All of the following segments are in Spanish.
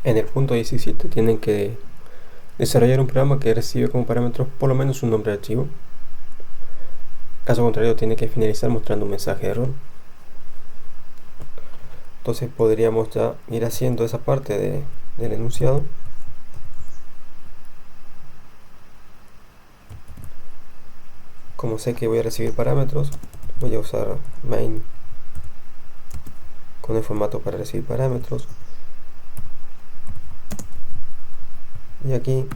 En el punto 17 tienen que desarrollar un programa que recibe como parámetros por lo menos un nombre de archivo. Caso contrario, tiene que finalizar mostrando un mensaje de error. Entonces podríamos ya ir haciendo esa parte del enunciado. Como sé que voy a recibir parámetros, voy a usar main con el formato para recibir parámetros. Y aquí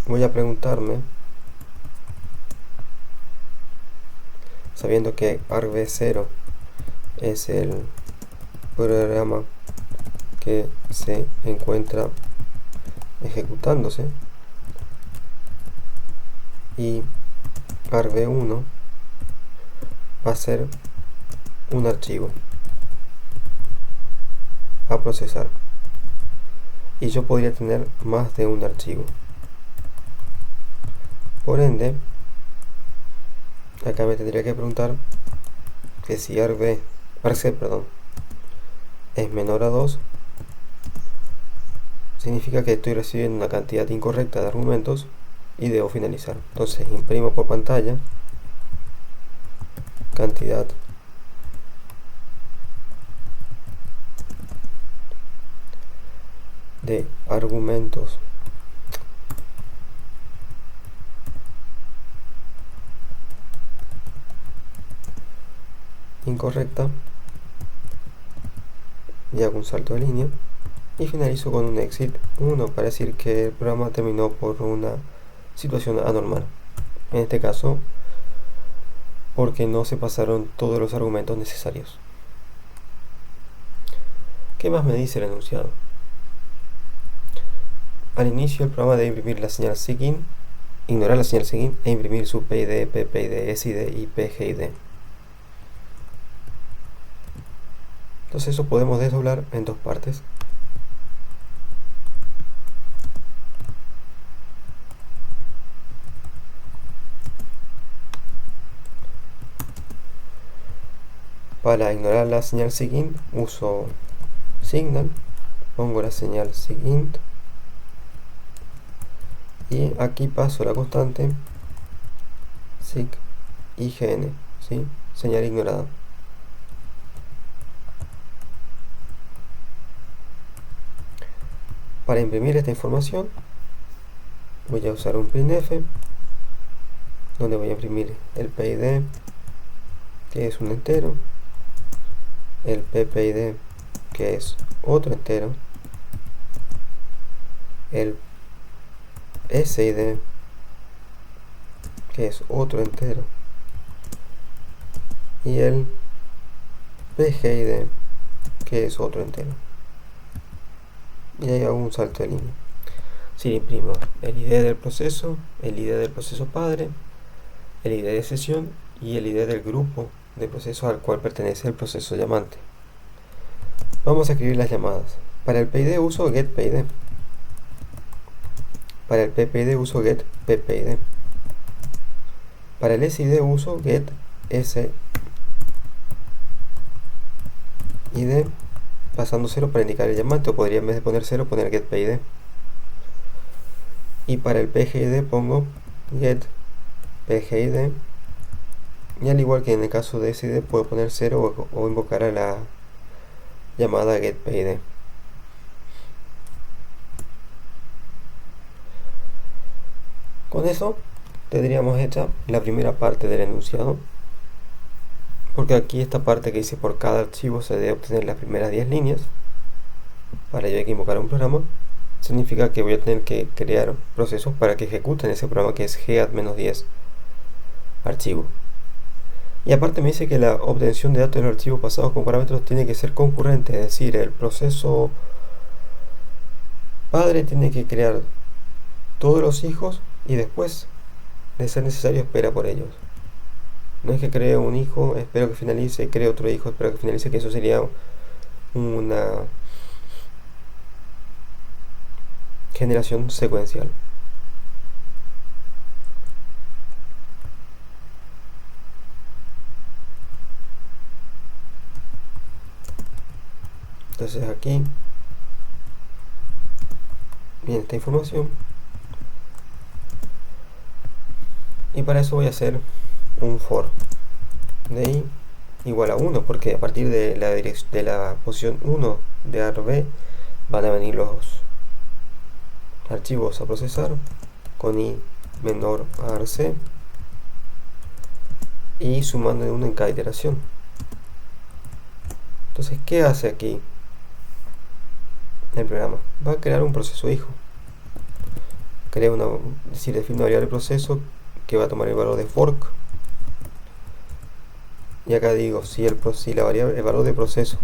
voy a preguntarme, sabiendo que argv0 es el programa que se encuentra ejecutándose y argv1 va a ser un archivo a procesar, y yo podría tener más de un archivo. Por ende, acá me tendría que preguntar que si argc es menor a 2, significa que estoy recibiendo una cantidad incorrecta de argumentos y debo finalizar. Entonces imprimo por pantalla cantidad de argumentos incorrecta y hago un salto de línea y finalizo con un exit 1 para decir que el programa terminó por una situación anormal, en este caso porque no se pasaron todos los argumentos necesarios. ¿Qué más me dice el enunciado? Al inicio el programa debe imprimir la señal SIGIN, ignorar la señal SIGIN e imprimir su PID, PPID, SID y PGID. Entonces eso podemos desdoblar en dos partes. Para ignorar la señal SIGINT uso signal, pongo la señal SIGINT y aquí paso la constante SIG IGN, ¿sí? Señal ignorada. Para imprimir esta información voy a usar un printf donde voy a imprimir el PID, que es un entero, el PPID, que es otro entero, el SID, que es otro entero, y el PGID, que es otro entero. Y ahí hago un salto de línea. Si imprimo el ID del proceso, el ID del proceso padre, el ID de sesión y el ID del grupo de procesos al cual pertenece el proceso llamante. Vamos a escribir las llamadas. Para el PID uso getPID. Para el PPID uso getPPID. Para el SID uso getSID, pasando 0 para indicar el llamante, o podría en vez de poner 0 poner getPID. Y para el PGID pongo getPGID, y al igual que en el caso de SID puedo poner 0 o invocar a la llamada getPID. Con eso tendríamos hecha la primera parte del enunciado, porque aquí esta parte que dice por cada archivo se debe obtener las primeras 10 líneas. Para ello hay que invocar un programa. Significa que voy a tener que crear procesos para que ejecuten ese programa, que es geadd-10 archivo. Y aparte me dice que la obtención de datos de los archivos pasados con parámetros tiene que ser concurrente, es decir, el proceso padre tiene que crear todos los hijos y después, de ser necesario, espera por ellos. No es que cree un hijo, espero que finalice, cree otro hijo, espero que finalice, que eso sería una generación secuencial. Entonces aquí bien esta información. Y para eso voy a hacer un for de i igual a 1, porque a partir de la posición 1 de arb van a venir los archivos a procesar con i menor a arc y sumando de 1 en cada iteración. Entonces, ¿qué hace aquí el programa? Va a crear un proceso hijo. Crea define una variable proceso que va a tomar el valor de fork. Y acá digo, si el valor de proceso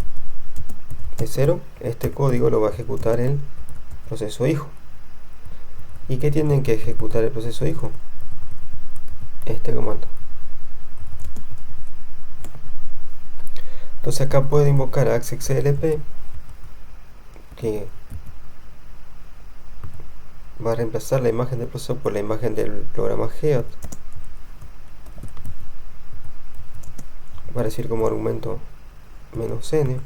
es 0, este código lo va a ejecutar el proceso hijo. ¿Y qué tienen que ejecutar el proceso hijo? Este comando. Entonces acá puedo invocar a axxlp, que va a reemplazar la imagen del proceso por la imagen del programa head. Va a recibir como argumento "-n",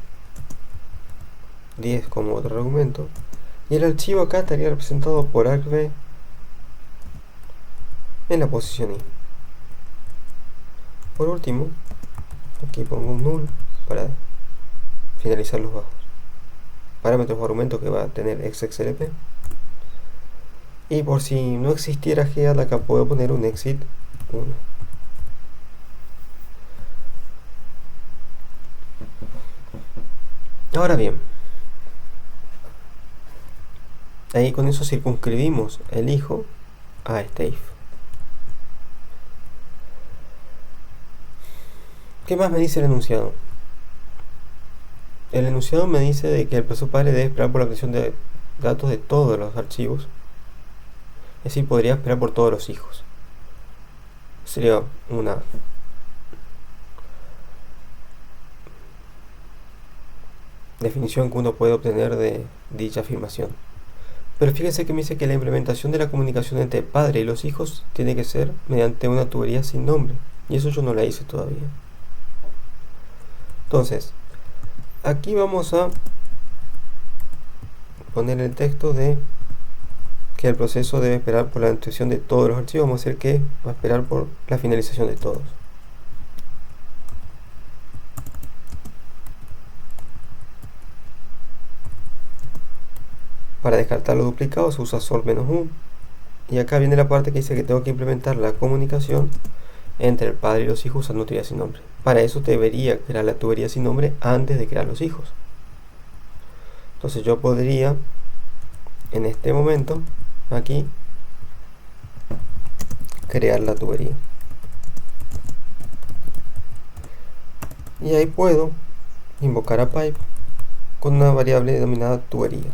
10 como otro argumento, y el archivo acá estaría representado por argv en la posición i. Por último, aquí pongo un null para finalizar los bajos. Parámetros o argumentos que va a tener axxlp. Y por si no existiera head, acá puedo poner un exit 1. Ahora bien, ahí con eso circunscribimos el hijo a este if. ¿Qué más me dice el enunciado? El enunciado me dice de que el proceso padre debe esperar por la obtención de datos de todos los archivos. Es decir, podría esperar por todos los hijos. Sería una definición que uno puede obtener de dicha afirmación. Pero fíjense que me dice que la implementación de la comunicación entre el padre y los hijos tiene que ser mediante una tubería sin nombre. Y eso yo no la hice todavía. Entonces, aquí vamos a poner el texto de que el proceso debe esperar por la obtención de todos los archivos. Vamos a hacer que va a esperar por la finalización de todos. Para descartar los duplicados se usa sort-u. Y acá viene la parte que dice que tengo que implementar la comunicación entre el padre y los hijos usando tubería sin nombre. Para eso debería crear la tubería sin nombre antes de crear los hijos. Entonces yo podría, en este momento, aquí, crear la tubería. Y ahí puedo invocar a pipe con una variable denominada tubería.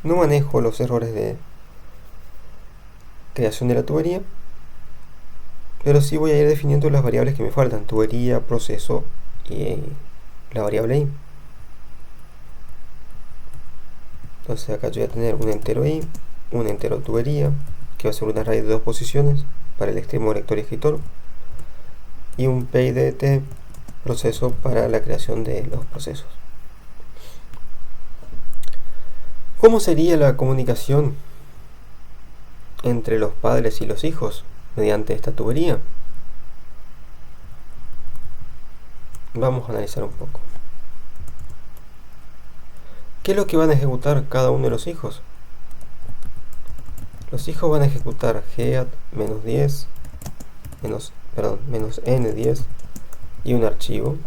No manejo los errores de creación de la tubería, pero sí voy a ir definiendo las variables que me faltan: tubería, proceso y la variable i. Entonces acá yo voy a tener un entero i, un entero tubería, que va a ser una raíz de 2 posiciones para el extremo lector y escritor, y un PIDT proceso para la creación de los procesos. ¿Cómo sería la comunicación entre los padres y los hijos mediante esta tubería? Vamos a analizar un poco. ¿Qué es lo que van a ejecutar cada uno de los hijos? Los hijos van a ejecutar head -10, -n10 y un archivo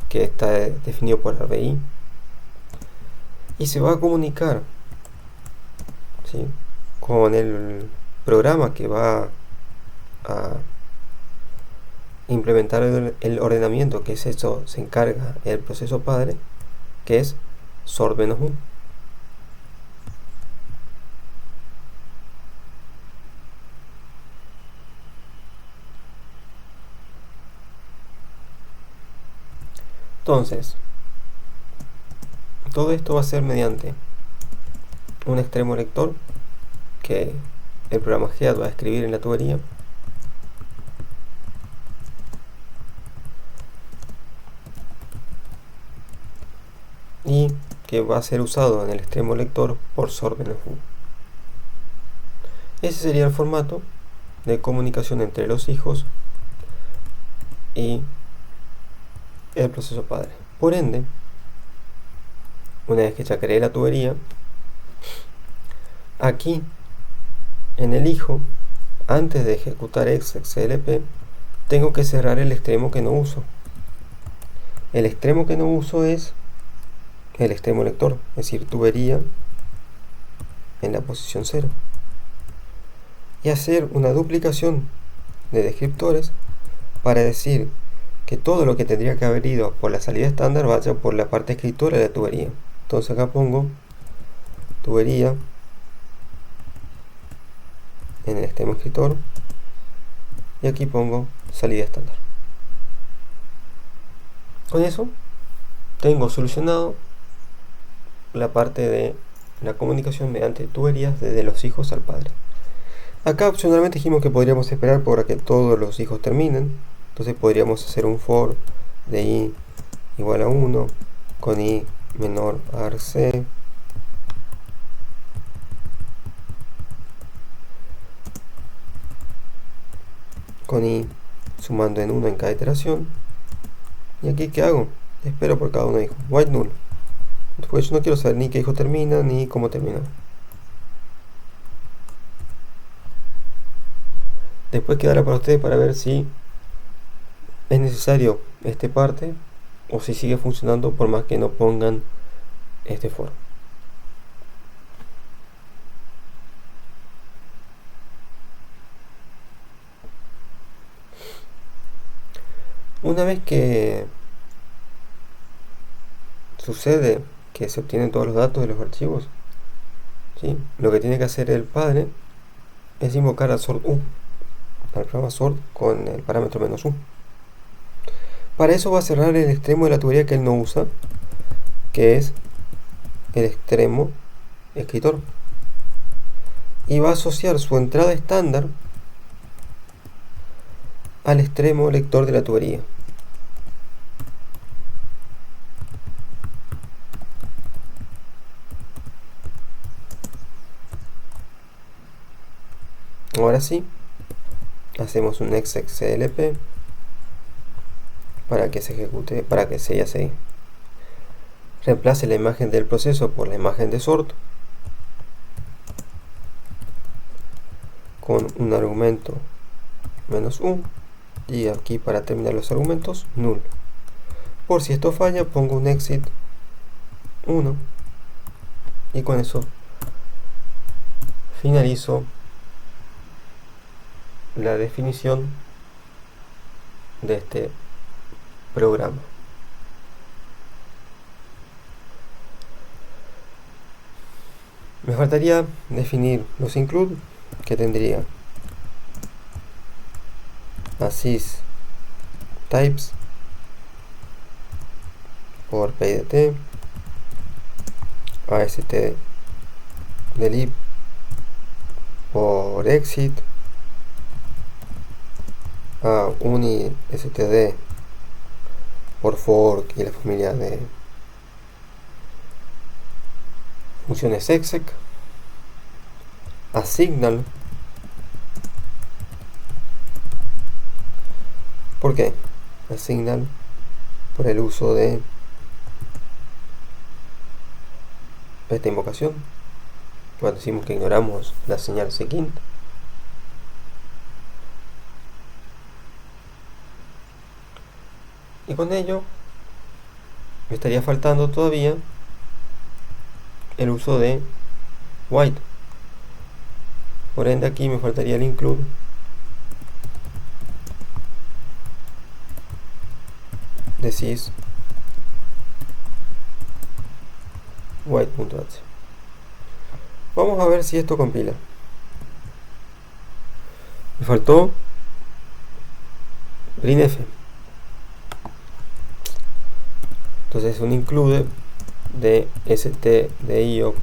que está definido por RBI, y se va a comunicar, ¿sí?, con el programa que va a implementar el ordenamiento, que es eso, se encarga el proceso padre, que es sort-u. Entonces, todo esto va a ser mediante un extremo lector que el programa head va a escribir en la tubería, y que va a ser usado en el extremo lector por sort-u. Ese sería el formato de comunicación entre los hijos y el proceso padre. Por ende, una vez que ya creé la tubería, aquí en el hijo, antes de ejecutar execlp, tengo que cerrar el extremo que no uso. El extremo que no uso es el extremo lector, es decir, tubería en la posición 0. Y hacer una duplicación de descriptores para decir que todo lo que tendría que haber ido por la salida estándar vaya por la parte escritora de la tubería. Entonces acá pongo tubería en el extremo escritor y aquí pongo salida estándar. Con eso tengo solucionado la parte de la comunicación mediante tuberías desde los hijos al padre. Acá opcionalmente dijimos que podríamos esperar para que todos los hijos terminen. Entonces podríamos hacer un for de i igual a 1 con i menor a arc con i sumando en 1 en cada iteración. Y aquí ¿qué hago? Espero por cada uno de hijos. White null. Pues yo no quiero saber ni qué hijo termina ni cómo termina. Después quedará para ustedes para ver si es necesario este parte o si sigue funcionando por más que no pongan este for. Una vez que sucede que se obtienen todos los datos de los archivos, ¿sí? Lo que tiene que hacer el padre es invocar al sort u, al programa sort con el parámetro "-u". Para eso va a cerrar el extremo de la tubería que él no usa, que es el extremo escritor, y va a asociar su entrada estándar al extremo lector de la tubería. Ahora sí, hacemos un execlp para que se ejecute, para que se reemplace la imagen del proceso por la imagen de sort con un argumento "-u", y aquí para terminar los argumentos null. Por si esto falla pongo un exit 1 y con eso finalizo la definición de este programa. Me faltaría definir los include, que tendría asys types por PIDT, AST delete por exit, a unistd por fork y la familia de funciones exec, a signal. ¿Por qué? A signal por el uso de esta invocación cuando decimos que ignoramos la señal seguint. Y con ello me estaría faltando todavía el uso de white. Por ende aquí me faltaría el include de sys white.h. Vamos a ver si esto compila. Me faltó printf. Entonces un include de stdio.h,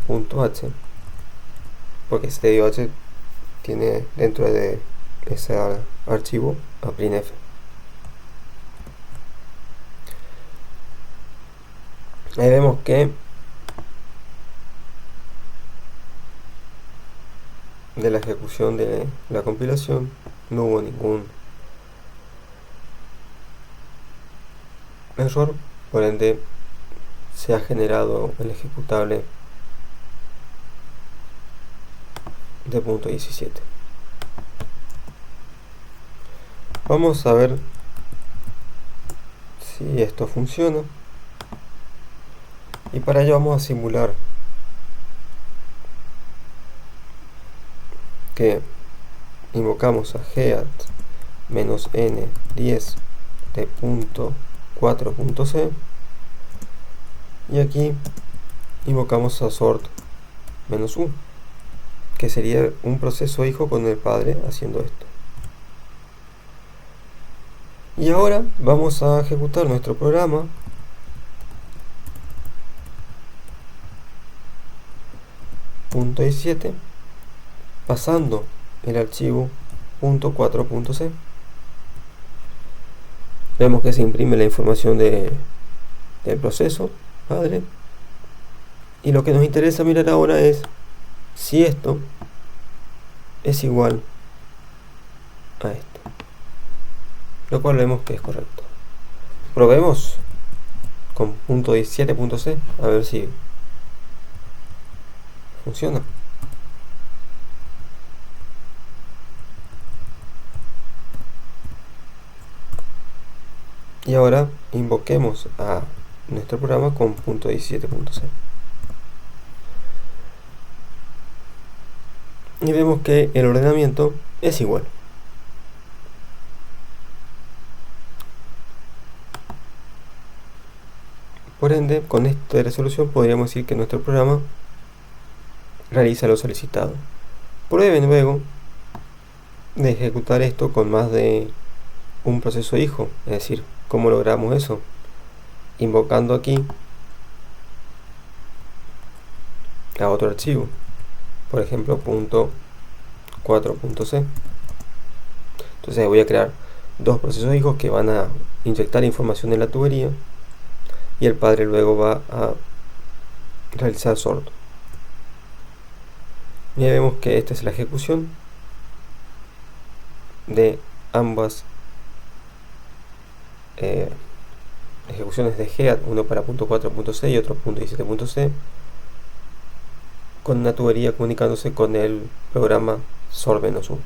porque stdio.h tiene dentro de ese archivo a printf. Ahí vemos que de la ejecución de la compilación no hubo ningún error, por ende se ha generado el ejecutable de punto 17. Vamos a ver si esto funciona, y para ello vamos a simular que invocamos a head-n10 de punto 4.c y aquí invocamos a sort-u, que sería un proceso hijo con el padre haciendo esto. Y ahora vamos a ejecutar nuestro programa .17 pasando el archivo .4.c. Vemos que se imprime la información del proceso padre, y lo que nos interesa mirar ahora es si esto es igual a esto, lo cual vemos que es correcto. Probemos con .17.c a ver si funciona. Y ahora invoquemos a nuestro programa con .17.c. Y vemos que el ordenamiento es igual. Por ende, con esta resolución podríamos decir que nuestro programa realiza lo solicitado. Prueben luego de ejecutar esto con más de un proceso hijo, es decir, ¿cómo logramos eso? Invocando aquí a otro archivo, por ejemplo .4.c. Entonces voy a crear dos procesos hijos que van a inyectar información en la tubería, y el padre luego va a realizar sort. Ya vemos que esta es la ejecución de ambas ejecuciones de head, uno para .4.c y otro .17.c, con una tubería comunicándose con el programa sort-u.